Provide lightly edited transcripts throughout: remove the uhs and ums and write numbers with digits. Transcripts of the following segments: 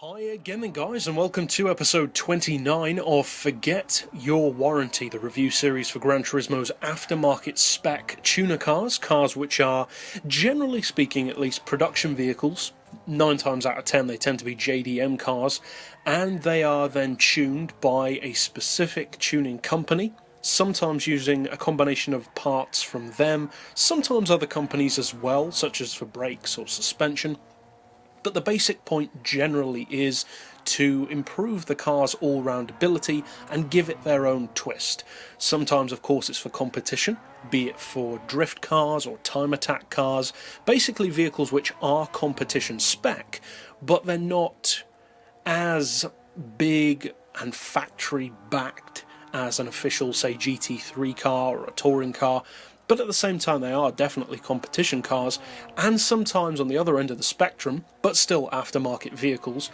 Hi again then guys, and welcome to episode 29 of Forget Your Warranty, the review series for Gran Turismo's aftermarket spec tuner cars, cars which are, generally speaking at least, production vehicles. 9 times out of 10 they tend to be JDM cars, and they are then tuned by a specific tuning company, sometimes using a combination of parts from them, sometimes other companies as well, such as for brakes or suspension. But the basic point generally is to improve the car's all-round ability and give it their own twist. Sometimes, of course, it's for competition, be it for drift cars or time attack cars, basically vehicles which are competition spec, but they're not as big and factory-backed as an official, say, GT3 car or a touring car. But at the same time they are definitely competition cars, and sometimes on the other end of the spectrum, but still aftermarket vehicles,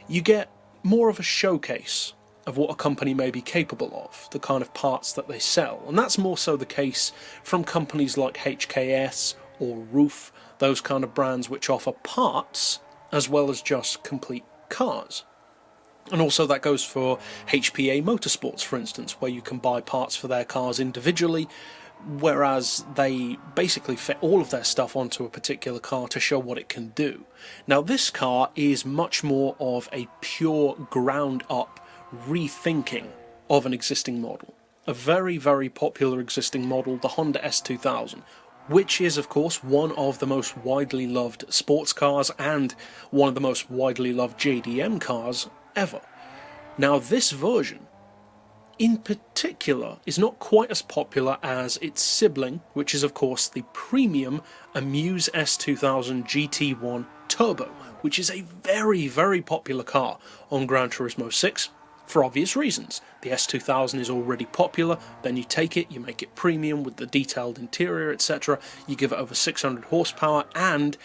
you get more of a showcase of what a company may be capable of, the kind of parts that they sell. And that's more so the case from companies like HKS or Roof, those kind of brands which offer parts as well as just complete cars. And also that goes for HPA Motorsports, for instance, where you can buy parts for their cars individually, whereas they basically fit all of their stuff onto a particular car to show what it can do. Now this car is much more of a pure ground-up rethinking of an existing model. A very, very popular existing model, the Honda S2000, which is of course one of the most widely loved sports cars and one of the most widely loved JDM cars ever. Now this version in particular is not quite as popular as its sibling, which is of course the premium Amuse S2000 GT1 Turbo, which is a very, very popular car on Gran Turismo 6 for obvious reasons. The S2000 is already popular, then you take it, you make it premium with the detailed interior, etc. You give it over 600 horsepower and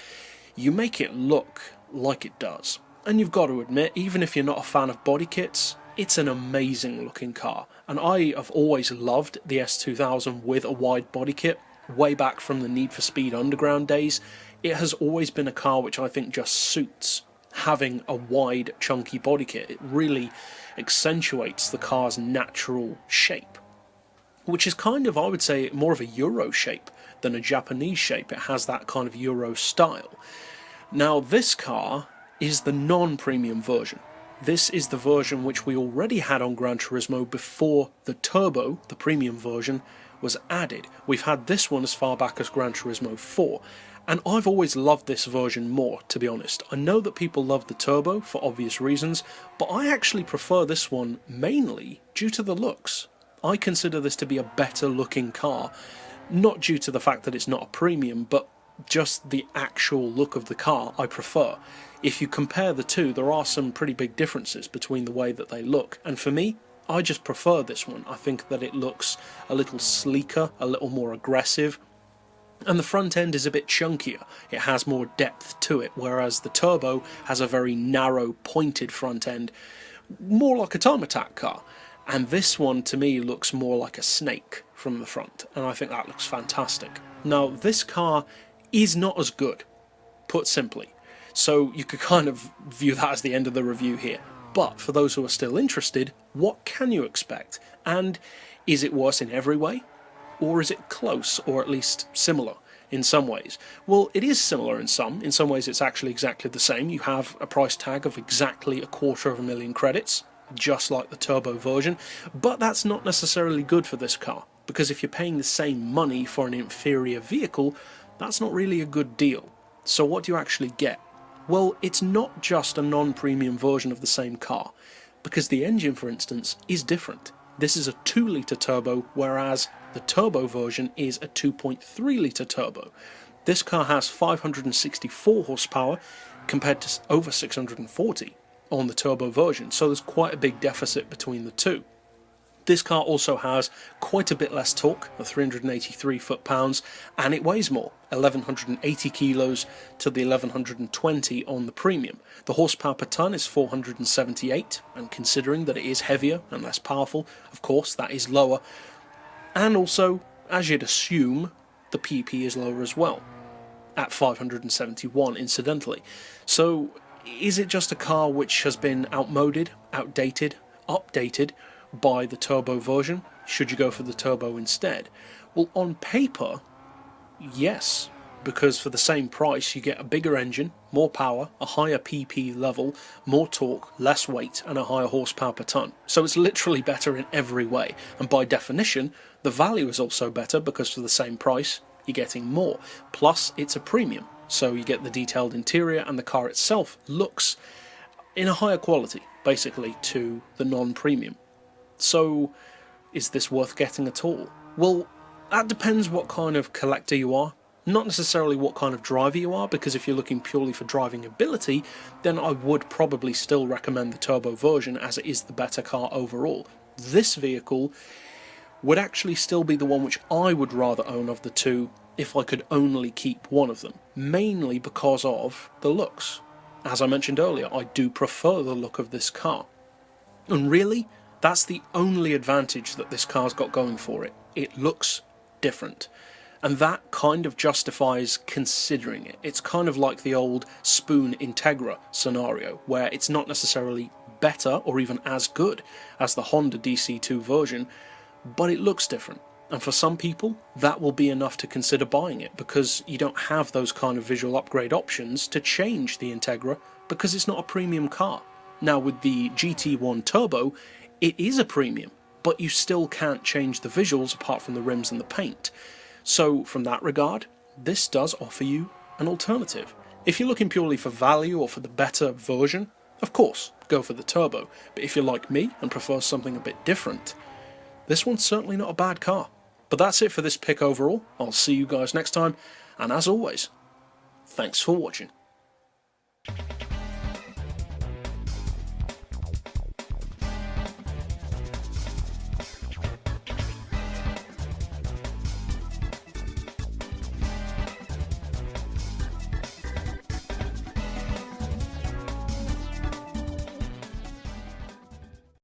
you make it look like it does. And you've got to admit, even if you're not a fan of body kits, it's an amazing looking car, and I have always loved the S2000 with a wide body kit, way back from the Need for Speed Underground days. It has always been a car which I think just suits having a wide, chunky body kit. It really accentuates the car's natural shape, which is kind of, I would say, more of a Euro shape than a Japanese shape. It has that kind of Euro style. Now this car is the non-premium version. This is the version which we already had on Gran Turismo before the Turbo, the premium version, was added. We've had this one as far back as Gran Turismo 4, and I've always loved this version more, to be honest. I know that people love the Turbo for obvious reasons, but I actually prefer this one mainly due to the looks. I consider this to be a better looking car, not due to the fact that it's not a premium, but just the actual look of the car I prefer. If you compare the two, there are some pretty big differences between the way that they look, and for me, I just prefer this one. I think that it looks a little sleeker, a little more aggressive, and the front end is a bit chunkier. It has more depth to it, whereas the Turbo has a very narrow, pointed front end, more like a time attack car. And this one, to me, looks more like a snake from the front, and I think that looks fantastic. Now, this car is not as good, put simply. So you could kind of view that as the end of the review here. But for those who are still interested, what can you expect? And is it worse in every way? Or is it close, or at least similar in some ways? Well, it is similar in some. In some ways it's actually exactly the same. You have a price tag of exactly 250,000 credits, just like the Turbo version. But that's not necessarily good for this car, because if you're paying the same money for an inferior vehicle, that's not really a good deal. So what do you actually get? Well, it's not just a non-premium version of the same car, because the engine, for instance, is different. This is a 2-litre turbo, whereas the Turbo version is a 2.3-litre turbo. This car has 564 horsepower compared to over 640 on the Turbo version, so there's quite a big deficit between the two. This car also has quite a bit less torque, at 383 foot-pounds, and it weighs more, 1180 kilos to the 1120 on the premium. The horsepower per tonne is 478, and considering that it is heavier and less powerful, of course that is lower. And also, as you'd assume, the PP is lower as well, at 571 incidentally. So Is it just a car which has been outmoded, outdated, updated by the turbo version? Should you go for the turbo instead? Well, on paper, yes, because for the same price you get a bigger engine, more power, a higher PP level, more torque, less weight, and a higher horsepower per tonne. So it's literally better in every way, and by definition the value is also better because for the same price you're getting more. Plus it's a premium, so you get the detailed interior, and the car itself looks in a higher quality basically to the non-premium. So is this worth getting at all? Well, that depends what kind of collector you are, not necessarily what kind of driver you are, because if you're looking purely for driving ability, then I would probably still recommend the turbo version as it is the better car overall. This vehicle would actually still be the one which I would rather own of the two if I could only keep one of them, mainly because of the looks. As I mentioned earlier, I do prefer the look of this car. And really, that's the only advantage that this car's got going for it. It looks different. And that kind of justifies considering it. It's kind of like the old Spoon Integra scenario, where it's not necessarily better or even as good as the Honda DC2 version, but it looks different. And for some people, that will be enough to consider buying it, because you don't have those kind of visual upgrade options to change the Integra, because it's not a premium car. Now with the GT1 Turbo, it is a premium, but you still can't change the visuals apart from the rims and the paint. So from that regard, this does offer you an alternative. If you're looking purely for value or for the better version, of course, go for the turbo. But if you're like me and prefer something a bit different, this one's certainly not a bad car. But that's it for this pick overall. I'll see you guys next time, and as always, thanks for watching.